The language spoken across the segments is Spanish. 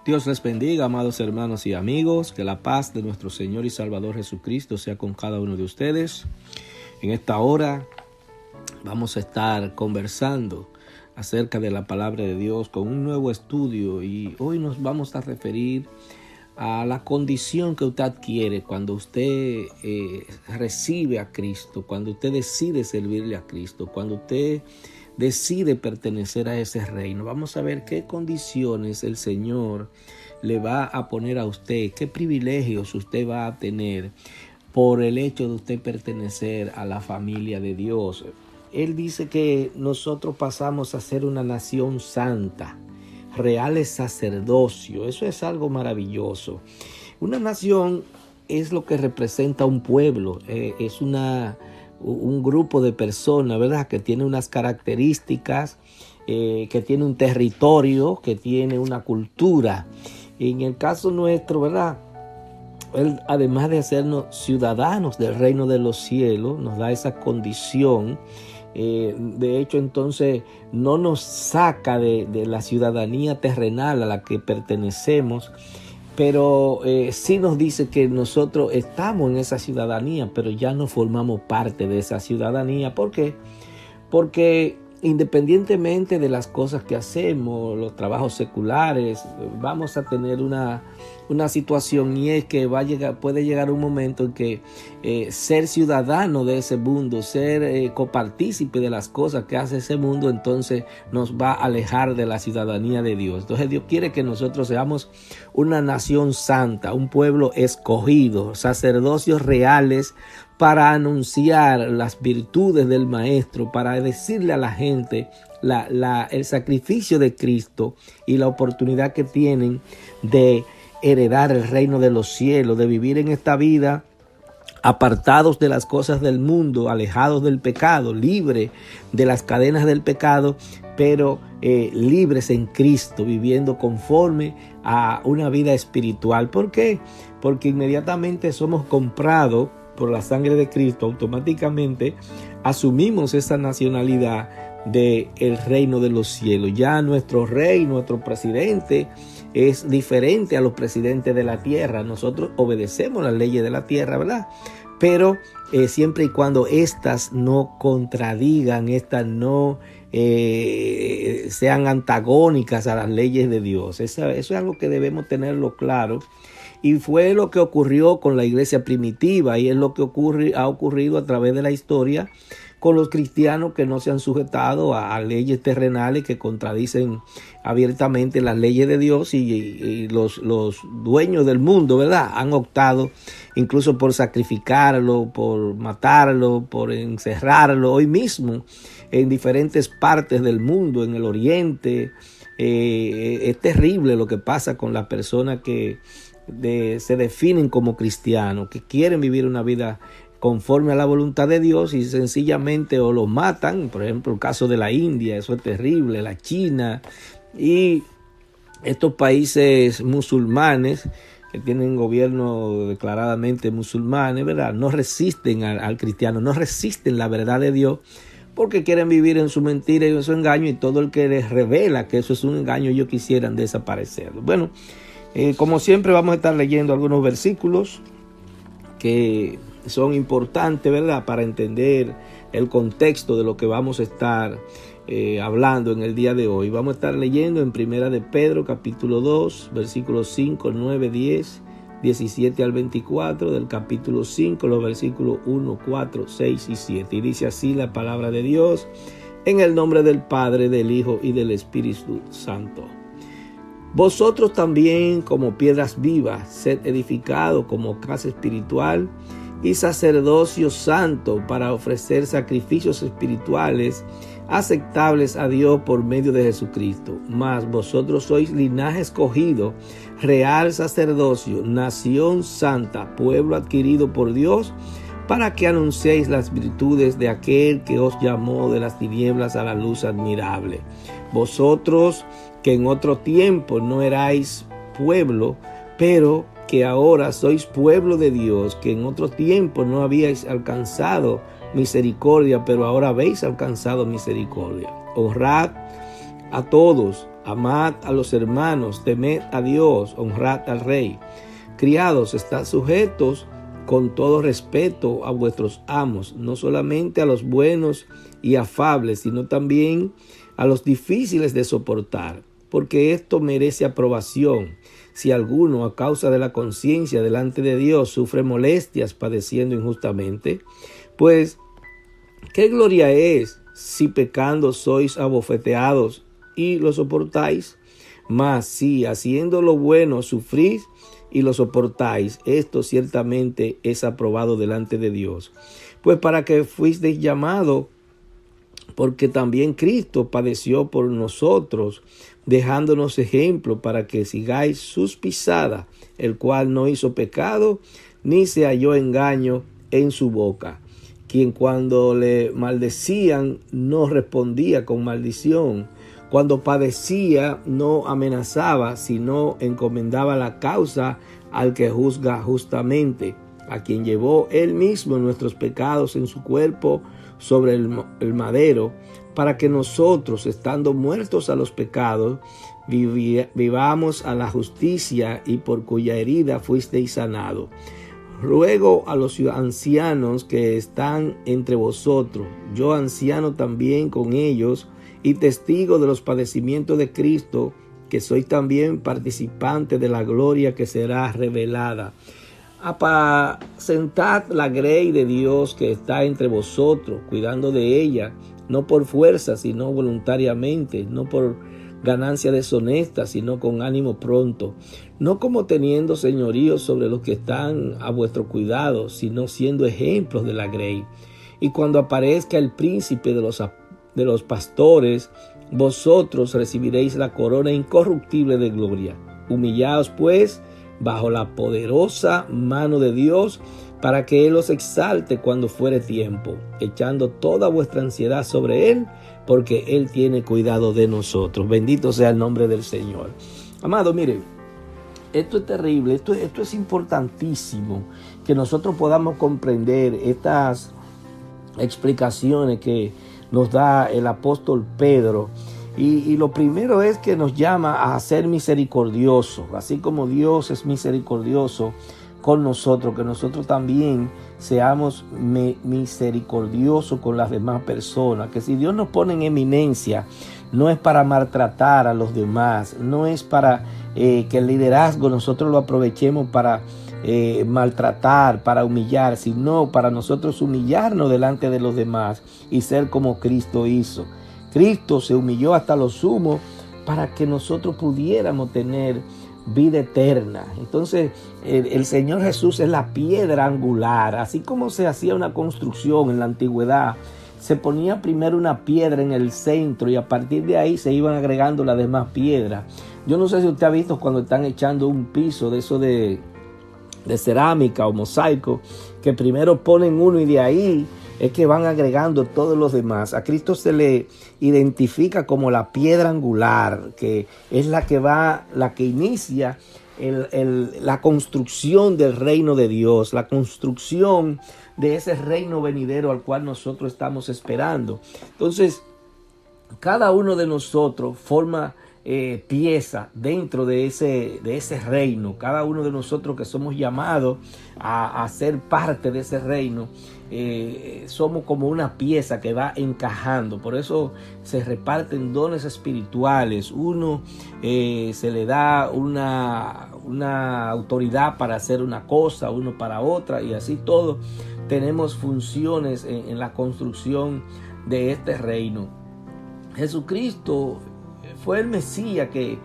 Dios les bendiga, amados hermanos y amigos, que la paz de nuestro Señor y Salvador Jesucristo sea con cada uno de ustedes. En esta hora vamos a estar conversando acerca de la palabra de Dios con un nuevo estudio, y hoy nos vamos a referir a la condición que usted adquiere cuando usted recibe a Cristo, cuando usted decide servirle a Cristo, cuando usted decide pertenecer a ese reino. Vamos a ver qué condiciones el Señor le va a poner a usted, qué privilegios usted va a tener por el hecho de usted pertenecer a la familia de Dios. Él dice que nosotros pasamos a ser una nación santa, reales sacerdocio. Eso es algo maravilloso. Una nación es lo que representa un pueblo, es un grupo de personas, ¿verdad?, que tiene unas características, que tiene un territorio, que tiene una cultura. En el caso nuestro, ¿verdad?, Él, además de hacernos ciudadanos del reino de los cielos, nos da esa condición. De hecho, entonces, no nos saca de la ciudadanía terrenal a la que pertenecemos, pero sí nos dice que nosotros estamos en esa ciudadanía, pero ya no formamos parte de esa ciudadanía. ¿Por qué? Porque independientemente de las cosas que hacemos, los trabajos seculares, vamos a tener una situación, y es que puede llegar un momento en que ser ciudadano de ese mundo, ser copartícipe de las cosas que hace ese mundo, entonces nos va a alejar de la ciudadanía de Dios. Entonces Dios quiere que nosotros seamos una nación santa, un pueblo escogido, sacerdocios reales, para anunciar las virtudes del Maestro, para decirle a la gente el sacrificio de Cristo y la oportunidad que tienen de heredar el reino de los cielos, de vivir en esta vida apartados de las cosas del mundo, alejados del pecado, libres de las cadenas del pecado, pero libres en Cristo, viviendo conforme a una vida espiritual. ¿Por qué? Porque inmediatamente somos comprados por la sangre de Cristo, automáticamente asumimos esa nacionalidad del reino de los cielos. Ya nuestro rey, nuestro presidente, es diferente a los presidentes de la tierra. Nosotros obedecemos las leyes de la tierra, ¿verdad? Pero siempre y cuando éstas no contradigan, éstas no sean antagónicas a las leyes de Dios. Eso es algo que debemos tenerlo claro. Y fue lo que ocurrió con la iglesia primitiva, y es lo que ha ocurrido a través de la historia con los cristianos que no se han sujetado a leyes terrenales que contradicen abiertamente las leyes de Dios, y los dueños del mundo, ¿verdad?, han optado incluso por sacrificarlo, por matarlo, por encerrarlo. Hoy mismo en diferentes partes del mundo, en el oriente, es terrible lo que pasa con las personas que se definen como cristianos, que quieren vivir una vida conforme a la voluntad de Dios, y sencillamente o los matan. Por ejemplo, el caso de la India, eso es terrible, la China y estos países musulmanes que tienen gobierno declaradamente musulmanes, ¿verdad?, no resisten al cristiano, no resisten la verdad de Dios, porque quieren vivir en su mentira y en su engaño, y todo el que les revela que eso es un engaño, ellos quisieran desaparecerlo. Bueno, como siempre vamos a estar leyendo algunos versículos que son importantes, ¿verdad?, para entender el contexto de lo que vamos a estar hablando en el día de hoy. Vamos a estar leyendo en Primera de Pedro, capítulo 2, versículos 5, 9, 10, 17 al 24, del capítulo 5, los versículos 1, 4, 6 y 7. Y dice así la palabra de Dios: en el nombre del Padre, del Hijo y del Espíritu Santo. Vosotros también, como piedras vivas, sed edificados como casa espiritual y sacerdocio santo, para ofrecer sacrificios espirituales aceptables a Dios por medio de Jesucristo. Mas vosotros sois linaje escogido, real sacerdocio, nación santa, pueblo adquirido por Dios, para que anunciéis las virtudes de aquel que os llamó de las tinieblas a la luz admirable. Vosotros que en otro tiempo no erais pueblo, pero que ahora sois pueblo de Dios, que en otro tiempo no habíais alcanzado misericordia, pero ahora habéis alcanzado misericordia. Honrad a todos, amad a los hermanos, temed a Dios, honrad al rey. Criados, estad sujetos con todo respeto a vuestros amos, no solamente a los buenos y afables, sino también a los difíciles de soportar, porque esto merece aprobación. Si alguno, a causa de la conciencia delante de Dios, sufre molestias padeciendo injustamente, pues, ¿qué gloria es si pecando sois abofeteados y lo soportáis? Mas si haciendo lo bueno sufrís y lo soportáis, esto ciertamente es aprobado delante de Dios. Pues para que fuisteis llamados, porque también Cristo padeció por nosotros, dejándonos ejemplo para que sigáis sus pisadas, el cual no hizo pecado, ni se halló engaño en su boca, quien cuando le maldecían no respondía con maldición, cuando padecía no amenazaba, sino encomendaba la causa al que juzga justamente, a quien llevó él mismo nuestros pecados en su cuerpo sobre el madero, para que nosotros, estando muertos a los pecados, vivamos a la justicia, y por cuya herida fuisteis sanados. Ruego a los ancianos que están entre vosotros, yo anciano también con ellos, y testigo de los padecimientos de Cristo, que soy también participante de la gloria que será revelada. Apacentad la grey de Dios que está entre vosotros, cuidando de ella, no por fuerza, sino voluntariamente, no por ganancia deshonesta, sino con ánimo pronto, no como teniendo señorío sobre los que están a vuestro cuidado, sino siendo ejemplos de la grey. Y cuando aparezca el príncipe de los pastores, vosotros recibiréis la corona incorruptible de gloria. Humillaos pues bajo la poderosa mano de Dios, para que Él os exalte cuando fuere tiempo, echando toda vuestra ansiedad sobre Él, porque Él tiene cuidado de nosotros. Bendito sea el nombre del Señor. Amado, miren, esto es terrible, esto es importantísimo, que nosotros podamos comprender estas explicaciones que nos da el apóstol Pedro. Y lo primero es que nos llama a ser misericordiosos, así como Dios es misericordioso con nosotros, que nosotros también seamos misericordiosos con las demás personas, que si Dios nos pone en eminencia, no es para maltratar a los demás, no es para que el liderazgo nosotros lo aprovechemos para maltratar, para humillar, sino para nosotros humillarnos delante de los demás y ser como Cristo hizo. Cristo se humilló hasta lo sumo para que nosotros pudiéramos tener vida eterna. Entonces, el Señor Jesús es la piedra angular. Así como se hacía una construcción en la antigüedad, se ponía primero una piedra en el centro y a partir de ahí se iban agregando las demás piedras. Yo no sé si usted ha visto cuando están echando un piso de eso de cerámica o mosaico, que primero ponen uno y de ahí es que van agregando todos los demás. A Cristo se le identifica como la piedra angular, que es la que inicia la construcción del reino de Dios, la construcción de ese reino venidero al cual nosotros estamos esperando. Entonces, cada uno de nosotros forma pieza dentro de ese reino. Cada uno de nosotros que somos llamados a ser parte de ese reino, somos como una pieza que va encajando. Por eso se reparten dones espirituales. Uno se le da una autoridad para hacer una cosa, uno para otra, y así todo tenemos funciones en la construcción de este reino. Jesucristo fue el Mesías que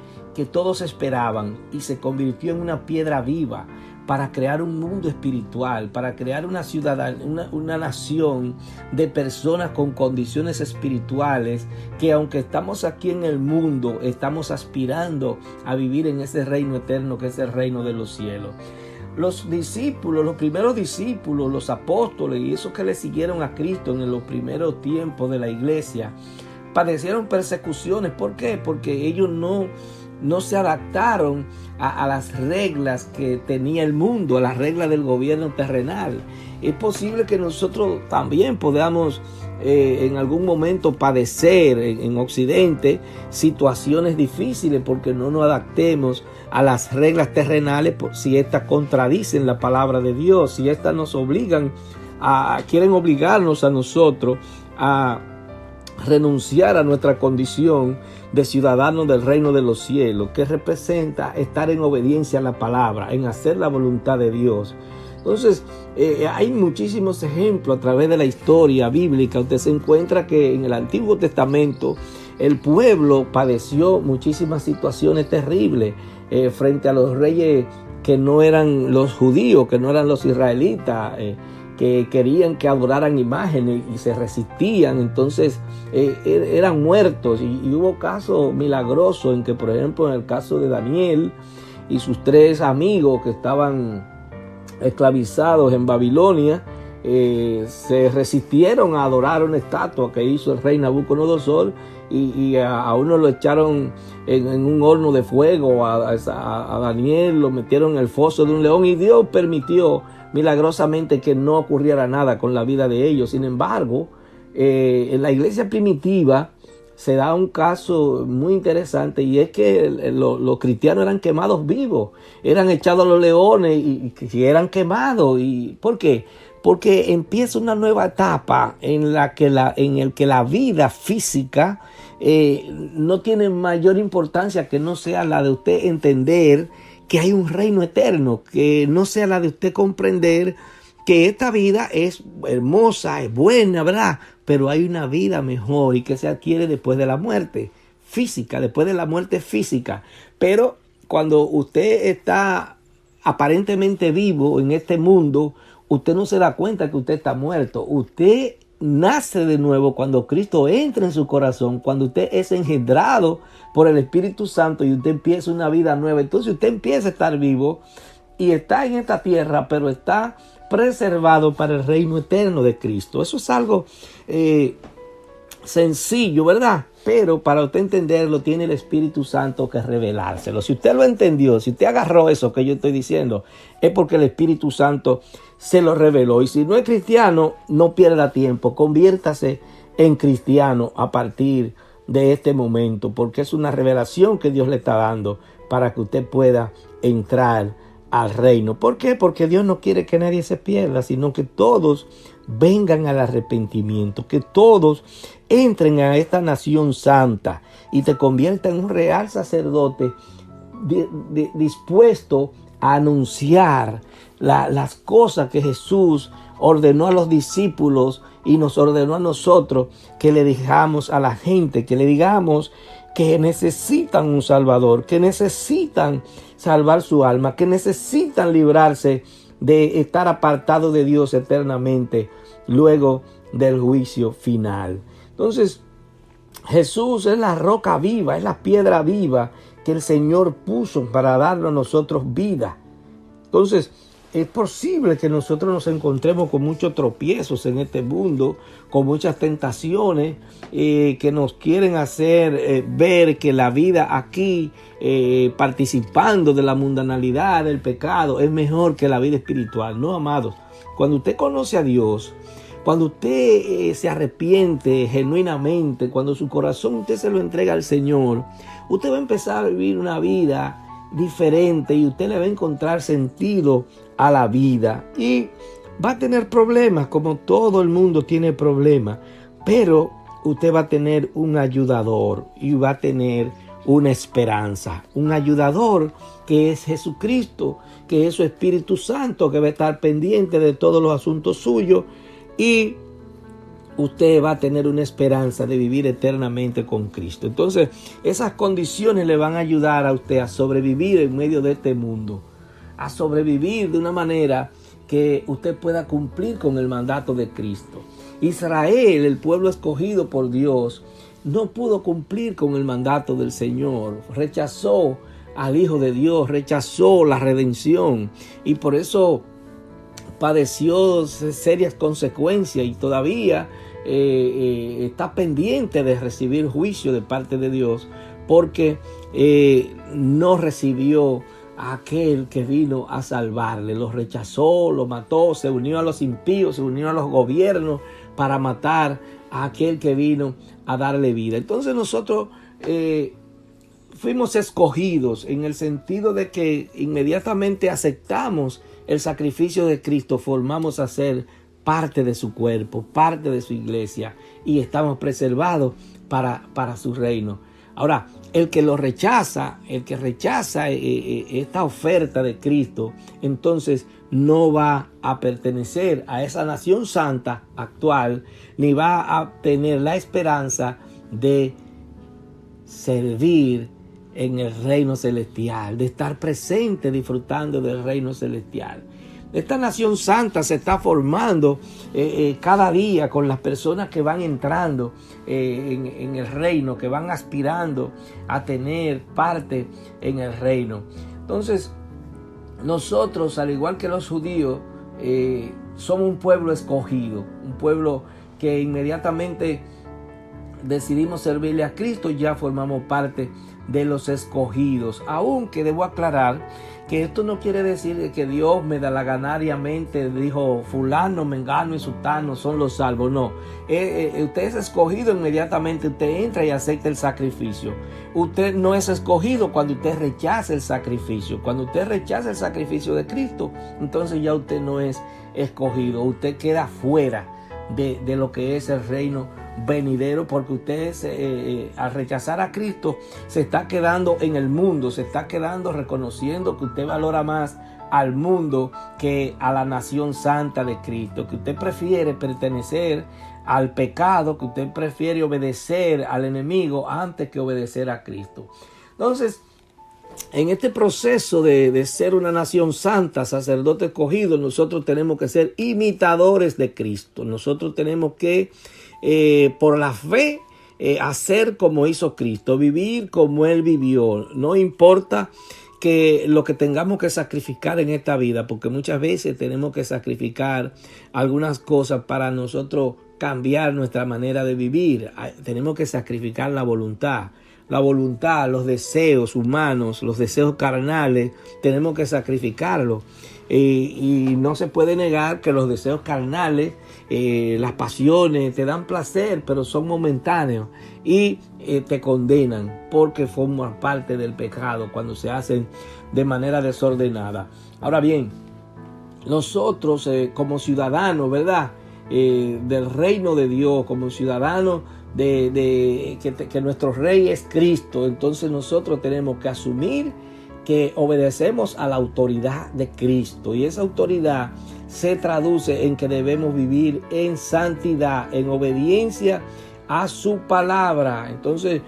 todos esperaban y se convirtió en una piedra viva para crear un mundo espiritual, para crear una ciudad, una nación de personas con condiciones espirituales que, aunque estamos aquí en el mundo, estamos aspirando a vivir en ese reino eterno que es el reino de los cielos. Los discípulos, los primeros discípulos, los apóstoles y esos que le siguieron a Cristo en los primeros tiempos de la iglesia, padecieron persecuciones. ¿Por qué? Porque ellos no no se adaptaron a las reglas que tenía el mundo, a las reglas del gobierno terrenal. Es posible que nosotros también podamos en algún momento padecer en Occidente situaciones difíciles porque no nos adaptemos a las reglas terrenales, si éstas contradicen la palabra de Dios, si éstas nos quieren obligarnos a nosotros a renunciar a nuestra condición de ciudadanos del reino de los cielos, que representa estar en obediencia a la palabra, en hacer la voluntad de Dios. Entonces, hay muchísimos ejemplos a través de la historia bíblica. Usted se encuentra que en el Antiguo Testamento el pueblo padeció muchísimas situaciones terribles frente a los reyes que no eran los judíos, que no eran los israelitas, que querían que adoraran imágenes y se resistían. Entonces eran muertos, y hubo casos milagrosos en que, por ejemplo, en el caso de Daniel y sus 3 amigos que estaban esclavizados en Babilonia, se resistieron a adorar una estatua que hizo el rey Nabucodonosor, y a uno lo echaron en un horno de fuego, a Daniel lo metieron en el foso de un león, y Dios permitió milagrosamente que no ocurriera nada con la vida de ellos. Sin embargo, en la iglesia primitiva se da un caso muy interesante, y es que los cristianos eran quemados vivos, eran echados a los leones y eran quemados. ¿Y por qué? Porque empieza una nueva etapa en el que la vida física no tiene mayor importancia que no sea la de usted entender que hay un reino eterno, que no sea la de usted comprender que esta vida es hermosa, es buena, ¿verdad? Pero hay una vida mejor y que se adquiere después de la muerte física, después de la muerte física. Pero cuando usted está aparentemente vivo en este mundo, usted no se da cuenta que usted está muerto. Usted nace de nuevo cuando Cristo entra en su corazón, cuando usted es engendrado por el Espíritu Santo y usted empieza una vida nueva. Entonces usted empieza a estar vivo y está en esta tierra, pero está preservado para el reino eterno de Cristo. Eso es algo sencillo, ¿verdad? Pero para usted entenderlo, tiene el Espíritu Santo que revelárselo. Si usted lo entendió, si usted agarró eso que yo estoy diciendo, es porque el Espíritu Santo se lo reveló. Y si no es cristiano, no pierda tiempo. Conviértase en cristiano a partir de este momento, porque es una revelación que Dios le está dando para que usted pueda entrar al reino. ¿Por qué? Porque Dios no quiere que nadie se pierda, sino que todos vengan al arrepentimiento, que todos entren a esta nación santa y te conviertan en un real sacerdote dispuesto a anunciar las cosas que Jesús ordenó a los discípulos y nos ordenó a nosotros, que le digamos a la gente, que le digamos que necesitan un Salvador, que necesitan salvar su alma, que necesitan librarse de estar apartados de Dios eternamente luego del juicio final. Entonces, Jesús es la roca viva, es la piedra viva que el Señor puso para darnos a nosotros vida. Entonces, es posible que nosotros nos encontremos con muchos tropiezos en este mundo, con muchas tentaciones que nos quieren hacer ver que la vida aquí, participando de la mundanalidad, del pecado, es mejor que la vida espiritual. No, amados, cuando usted conoce a Dios, cuando usted se arrepiente genuinamente, cuando su corazón usted se lo entrega al Señor, usted va a empezar a vivir una vida diferente y usted le va a encontrar sentido a la vida, y va a tener problemas como todo el mundo tiene problemas, pero usted va a tener un ayudador y va a tener una esperanza, un ayudador que es Jesucristo, que es su Espíritu Santo, que va a estar pendiente de todos los asuntos suyos, y usted va a tener una esperanza de vivir eternamente con Cristo. Entonces, esas condiciones le van a ayudar a usted a sobrevivir en medio de este mundo, a sobrevivir de una manera que usted pueda cumplir con el mandato de Cristo. Israel, el pueblo escogido por Dios, no pudo cumplir con el mandato del Señor. Rechazó al Hijo de Dios, rechazó la redención, y por eso padeció serias consecuencias y todavía está pendiente de recibir juicio de parte de Dios, porque no recibió a aquel que vino a salvarle. Lo rechazó, lo mató, se unió a los impíos, se unió a los gobiernos para matar a aquel que vino a darle vida. Entonces nosotros fuimos escogidos en el sentido de que inmediatamente aceptamos el sacrificio de Cristo, formamos a ser parte de su cuerpo, parte de su iglesia, y estamos preservados para su reino. Ahora, el que rechaza esta oferta de Cristo, entonces no va a pertenecer a esa nación santa actual, ni va a tener la esperanza de servir en el reino celestial, de estar presente disfrutando del reino celestial. Esta nación santa se está formando cada día con las personas que van entrando en el reino, que van aspirando a tener parte en el reino. Entonces, nosotros, al igual que los judíos, somos un pueblo escogido, un pueblo que inmediatamente decidimos servirle a Cristo, ya formamos parte de los escogidos. Aunque debo aclarar que esto no quiere decir que Dios medalaganariamente dijo fulano, mengano y sutano son los salvos. No, usted es escogido inmediatamente, usted entra y acepta el sacrificio. Usted no es escogido cuando usted rechaza el sacrificio. Cuando usted rechaza el sacrificio de Cristo, entonces ya usted no es escogido, usted queda fuera de lo que es el reino venidero, porque usted al rechazar a Cristo se está quedando en el mundo, se está quedando reconociendo que usted valora más al mundo que a la nación santa de Cristo, que usted prefiere pertenecer al pecado, que usted prefiere obedecer al enemigo antes que obedecer a Cristo. Entonces, en este proceso de ser una nación santa, sacerdote escogido, nosotros tenemos que ser imitadores de Cristo. Nosotros tenemos que, por la fe, hacer como hizo Cristo, vivir como Él vivió. No importa que lo que tengamos que sacrificar en esta vida, porque muchas veces tenemos que sacrificar algunas cosas para nosotros cambiar nuestra manera de vivir. Tenemos que sacrificar la voluntad, los deseos humanos, los deseos carnales, tenemos que sacrificarlos. Y no se puede negar que los deseos carnales, las pasiones te dan placer, pero son momentáneos y te condenan porque forman parte del pecado cuando se hacen de manera desordenada. Ahora bien, nosotros como ciudadanos, ¿verdad? Del reino de Dios, como ciudadanos que nuestro rey es Cristo, entonces nosotros tenemos que asumir que obedecemos a la autoridad de Cristo, y esa autoridad se traduce en que debemos vivir en santidad, en obediencia a su palabra. Entonces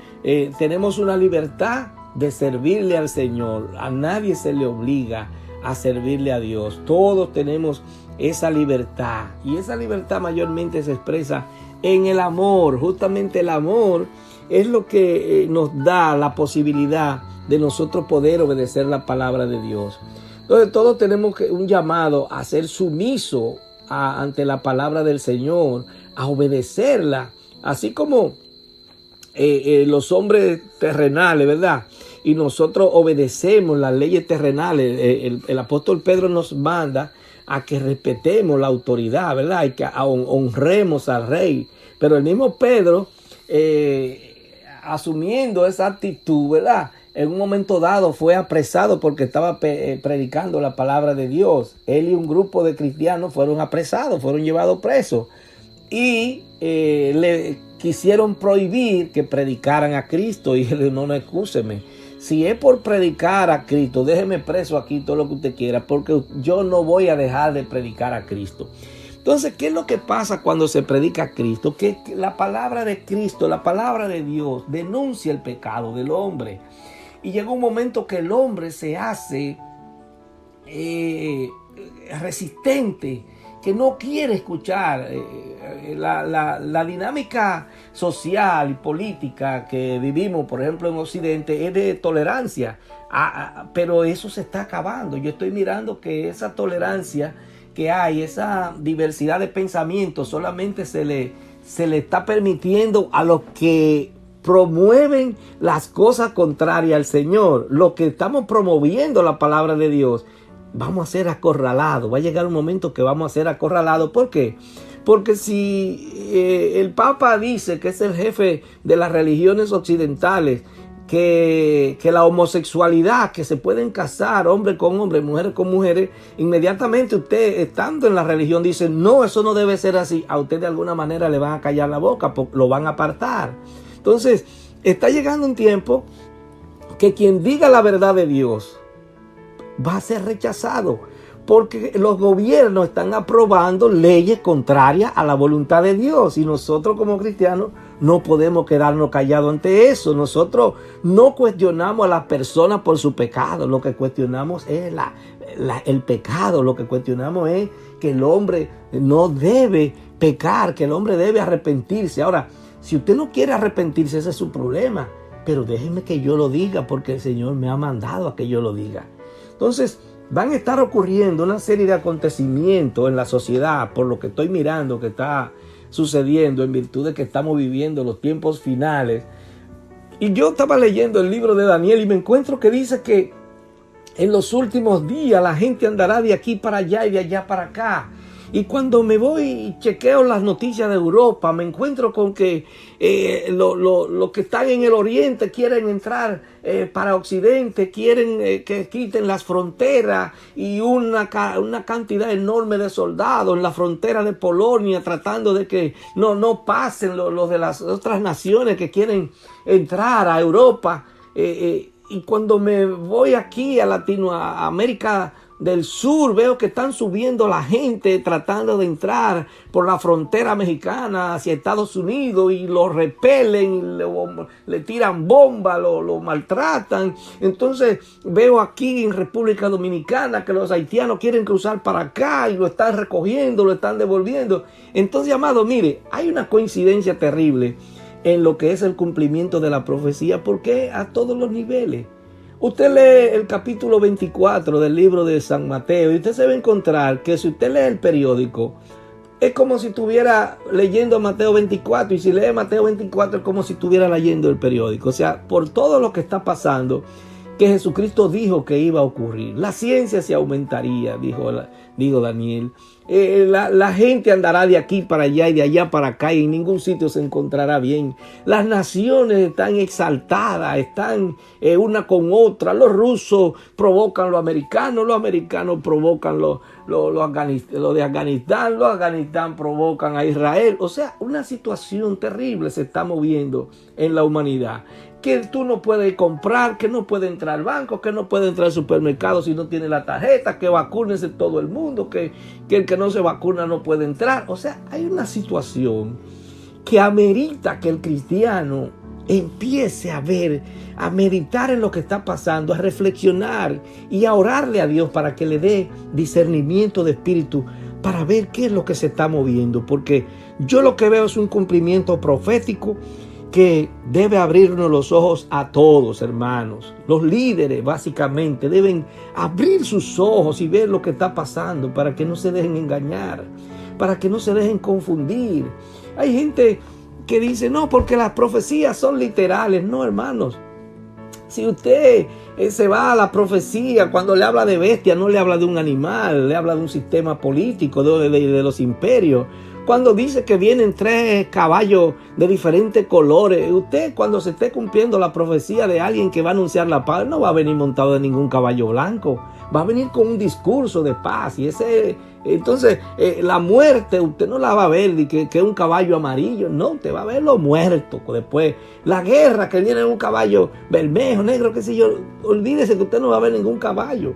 tenemos una libertad de servirle al Señor. A nadie se le obliga a servirle a Dios. Todos tenemos esa libertad, y esa libertad mayormente se expresa en el amor. Justamente el amor es lo que nos da la posibilidad de nosotros poder obedecer la palabra de Dios. Entonces todos tenemos un llamado a ser sumiso ante la palabra del Señor, a obedecerla, así como los hombres terrenales, ¿verdad? Y nosotros obedecemos las leyes terrenales. El apóstol Pedro nos manda a que respetemos la autoridad, ¿verdad? Y que honremos al rey. Pero el mismo Pedro, asumiendo esa actitud, ¿verdad? En un momento dado fue apresado porque estaba predicando la palabra de Dios. Él y un grupo de cristianos fueron apresados, fueron llevados presos. Y le quisieron prohibir que predicaran a Cristo. Y él dijo, no, excúseme. Si es por predicar a Cristo, déjeme preso aquí todo lo que usted quiera, porque yo no voy a dejar de predicar a Cristo. Entonces, ¿qué es lo que pasa cuando se predica a Cristo? Que la palabra de Cristo, la palabra de Dios, denuncia el pecado del hombre. Y llega un momento que el hombre se hace resistente, que no quiere escuchar. La dinámica social y política que vivimos, por ejemplo, en Occidente, es de tolerancia, pero eso se está acabando. Yo estoy mirando que esa tolerancia que hay, esa diversidad de pensamientos, solamente se le está permitiendo a los que promueven las cosas contrarias al Señor, los que estamos promoviendo la palabra de Dios, vamos a ser acorralados. Va a llegar un momento que vamos a ser acorralados. ¿Por qué? Porque si el Papa dice que es el jefe de las religiones occidentales, que la homosexualidad, que se pueden casar hombre con hombre, mujeres con mujeres, inmediatamente usted, estando en la religión, dice, no, eso no debe ser así. A usted de alguna manera le van a callar la boca, lo van a apartar. Entonces, está llegando un tiempo que quien diga la verdad de Dios va a ser rechazado, porque los gobiernos están aprobando leyes contrarias a la voluntad de Dios, y nosotros como cristianos no podemos quedarnos callados ante eso. Nosotros no cuestionamos a las personas por su pecado, lo que cuestionamos es el pecado, lo que cuestionamos es que el hombre no debe pecar, que el hombre debe arrepentirse. Ahora, si usted no quiere arrepentirse, ese es su problema, pero déjeme que yo lo diga, porque el Señor me ha mandado a que yo lo diga. Entonces, van a estar ocurriendo una serie de acontecimientos en la sociedad, por lo que estoy mirando que está sucediendo, en virtud de que estamos viviendo los tiempos finales. Y yo estaba leyendo el libro de Daniel y me encuentro que dice que en los últimos días la gente andará de aquí para allá y de allá para acá. Y cuando me voy y chequeo las noticias de Europa, me encuentro con que los que están en el oriente quieren entrar para occidente, quieren que quiten las fronteras, y una cantidad enorme de soldados en la frontera de Polonia tratando de que no pasen los de las otras naciones que quieren entrar a Europa. Y cuando me voy aquí a Latinoamérica del Sur, veo que están subiendo la gente tratando de entrar por la frontera mexicana hacia Estados Unidos, y lo repelen, le tiran bombas, lo maltratan. Entonces veo aquí en República Dominicana que los haitianos quieren cruzar para acá y lo están recogiendo, lo están devolviendo. Entonces, amado, mire, hay una coincidencia terrible en lo que es el cumplimiento de la profecía, porque a todos los niveles. Usted lee el capítulo 24 del libro de San Mateo y usted se va a encontrar que si usted lee el periódico, es como si estuviera leyendo Mateo 24, y si lee Mateo 24 es como si estuviera leyendo el periódico. O sea, por todo lo que está pasando, que Jesucristo dijo que iba a ocurrir. La ciencia se aumentaría, dijo Daniel. La gente andará de aquí para allá y de allá para acá, y en ningún sitio se encontrará bien. Las naciones están exaltadas, están una con otra. Los rusos provocan a los americanos provocan los de Afganistán, los Afganistán provocan a Israel. O sea, una situación terrible se está moviendo en la humanidad, que tú no puedes comprar, que no puede entrar al banco, que no puede entrar al supermercado si no tiene la tarjeta, que vacúnese todo el mundo, que el que no se vacuna no puede entrar. O sea, hay una situación que amerita que el cristiano empiece a ver, a meditar en lo que está pasando, a reflexionar y a orarle a Dios para que le dé discernimiento de espíritu para ver qué es lo que se está moviendo. Porque yo lo que veo es un cumplimiento profético que debe abrirnos los ojos a todos, hermanos. Los líderes básicamente deben abrir sus ojos y ver lo que está pasando, para que no se dejen engañar, para que no se dejen confundir. Hay gente que dice, no, porque las profecías son literales. No, hermanos. Si usted se va a la profecía, cuando le habla de bestia, no le habla de un animal, le habla de un sistema político, de los imperios. Cuando dice que vienen 3 caballos de diferentes colores, usted, cuando se esté cumpliendo la profecía de alguien que va a anunciar la paz, no va a venir montado de ningún caballo blanco, va a venir con un discurso de paz. Y entonces la muerte usted no la va a ver de que es un caballo amarillo, no, usted va a ver los muertos. Después la guerra, que viene en un caballo bermejo, negro, qué sé yo, olvídese que usted no va a ver ningún caballo.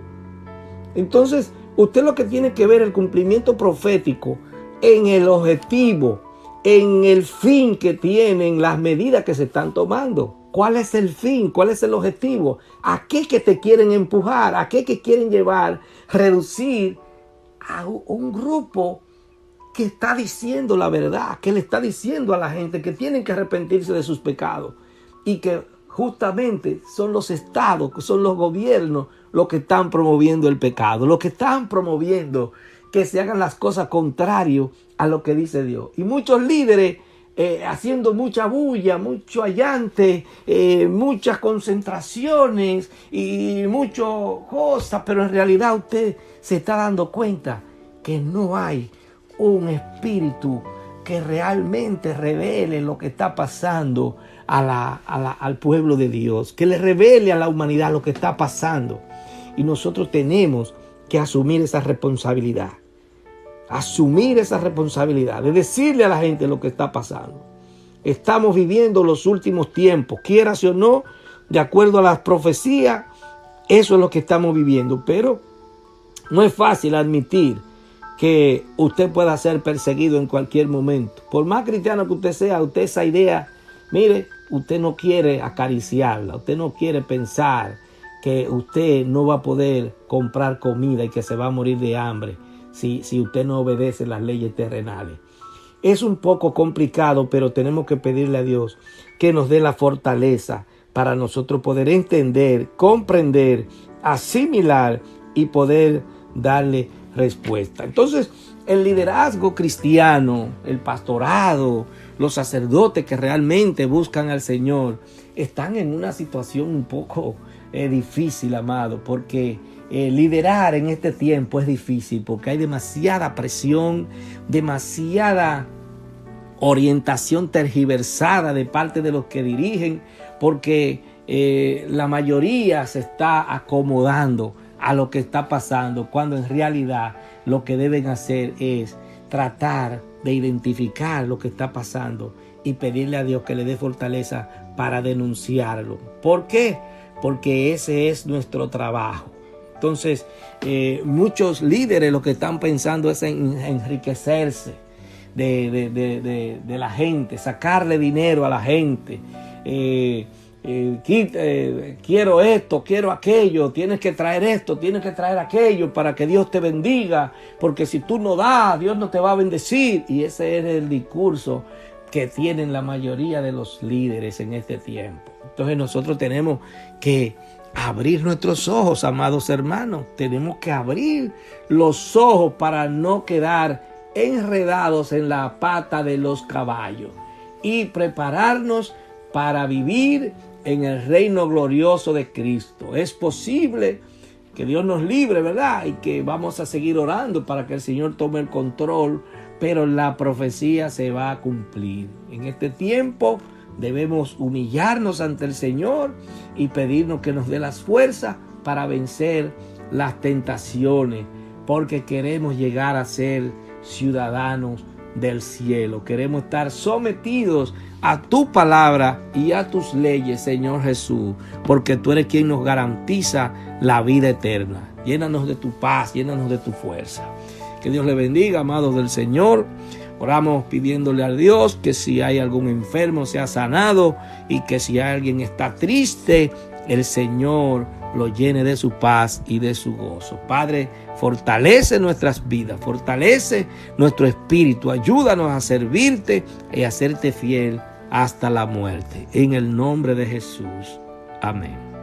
Entonces usted lo que tiene que ver es el cumplimiento profético en el objetivo, en el fin que tienen las medidas que se están tomando. ¿Cuál es el fin? ¿Cuál es el objetivo? ¿A qué que te quieren empujar? ¿A qué que quieren llevar? Reducir a un grupo que está diciendo la verdad, que le está diciendo a la gente que tienen que arrepentirse de sus pecados, y que justamente son los estados, son los gobiernos los que están promoviendo el pecado, los que están promoviendo que se hagan las cosas contrario a lo que dice Dios. Y muchos líderes haciendo mucha bulla, mucho allante, muchas concentraciones y muchas cosas, pero en realidad usted se está dando cuenta que no hay un espíritu que realmente revele lo que está pasando al pueblo de Dios, que le revele a la humanidad lo que está pasando. Y nosotros tenemos que asumir esa responsabilidad. Asumir esa responsabilidad de decirle a la gente lo que está pasando. Estamos viviendo los últimos tiempos, quieras o no, de acuerdo a las profecías, eso es lo que estamos viviendo. Pero no es fácil admitir que usted pueda ser perseguido en cualquier momento. Por más cristiano que usted sea, usted esa idea, mire, usted no quiere acariciarla, usted no quiere pensar que usted no va a poder comprar comida y que se va a morir de hambre si usted no obedece las leyes terrenales. Es un poco complicado, pero tenemos que pedirle a Dios que nos dé la fortaleza para nosotros poder entender, comprender, asimilar y poder darle respuesta. Entonces, el liderazgo cristiano, el pastorado, los sacerdotes que realmente buscan al Señor, están en una situación un poco difícil, amado, porque liderar en este tiempo es difícil, porque hay demasiada presión, demasiada orientación tergiversada de parte de los que dirigen, porque la mayoría se está acomodando a lo que está pasando, cuando en realidad lo que deben hacer es tratar de identificar lo que está pasando y pedirle a Dios que le dé fortaleza para denunciarlo. ¿Por qué? Porque ese es nuestro trabajo. Entonces, muchos líderes lo que están pensando es en enriquecerse de la gente, sacarle dinero a la gente. Quiero esto, quiero aquello, tienes que traer esto, tienes que traer aquello para que Dios te bendiga, porque si tú no das, Dios no te va a bendecir. Y ese es el discurso que tienen la mayoría de los líderes en este tiempo. Entonces nosotros tenemos que abrir nuestros ojos, amados hermanos. Tenemos que abrir los ojos para no quedar enredados en la pata de los caballos y prepararnos para vivir en el reino glorioso de Cristo. Es posible que Dios nos libre, ¿verdad? Y que vamos a seguir orando para que el Señor tome el control, pero la profecía se va a cumplir. En este tiempo debemos humillarnos ante el Señor y pedirnos que nos dé las fuerzas para vencer las tentaciones, porque queremos llegar a ser ciudadanos del cielo. Queremos estar sometidos a tu palabra y a tus leyes, Señor Jesús, porque tú eres quien nos garantiza la vida eterna. Llénanos de tu paz, llénanos de tu fuerza. Que Dios le bendiga, amados del Señor. Oramos pidiéndole a Dios que si hay algún enfermo sea sanado, y que si alguien está triste, el Señor lo llene de su paz y de su gozo. Padre, fortalece nuestras vidas, fortalece nuestro espíritu, ayúdanos a servirte y a serte fiel hasta la muerte. En el nombre de Jesús. Amén.